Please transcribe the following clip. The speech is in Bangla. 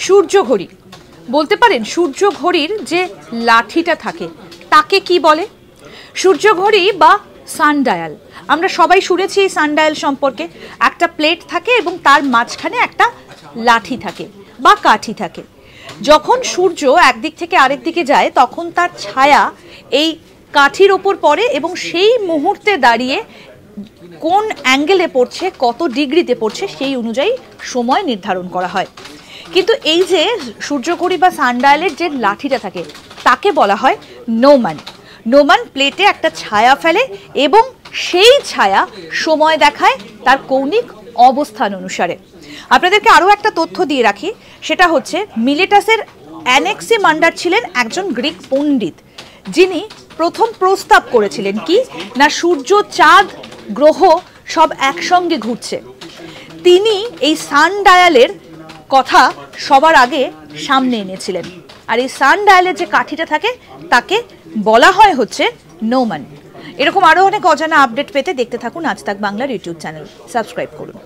সূর্য ঘড়ি বলতে পারেন সূর্য ঘড়ির যে লাঠিটা থাকে তাকে কি বলে? সূর্য ঘড়ি বা সানডায়াল, আমরা সবাই শুনেছি এই সানডায়াল সম্পর্কে। একটা প্লেট থাকে এবং তার মাঝখানে একটা লাঠি থাকে বা কাঠি থাকে। যখন সূর্য একদিক থেকে আরেক দিকে যায় তখন তার ছায়া এই কাঠির ওপর পড়ে এবং সেই মুহূর্তে দাঁড়িয়ে কোন অ্যাঙ্গেলে পড়ছে, কত ডিগ্রিতে পড়ছে সেই অনুযায়ী সময় নির্ধারণ করা হয়। কিন্তু এই যে সূর্যঘড়ি বা সানডায়ালের যে লাঠিটা থাকে তাকে বলা হয় নোমান। নোমান প্লেটে একটা ছায়া ফেলে এবং সেই ছায়া সময় দেখায় তার কৌণিক অবস্থান অনুসারে। আপনাদেরকে আরও একটা তথ্য দিয়ে রাখি, সেটা হচ্ছে মিলেটাসের অ্যানেক্সিমান্ডার ছিলেন একজন গ্রিক পণ্ডিত, যিনি প্রথম প্রস্তাব করেছিলেন কি না সূর্য, চাঁদ, গ্রহ সব একসঙ্গে ঘুরছে। তিনি এই সানডায়ালের কথা সবার আগে সামনে এনেছিলেন। আর এই সানডায়ালের যে কাঠিটা থাকে তাকে বলা হয় হচ্ছে নোমান। এরকম আরও অনেক অজানা আপডেট পেতে দেখতে থাকুন আজ তাক বাংলার ইউটিউব চ্যানেল, সাবস্ক্রাইব করুন।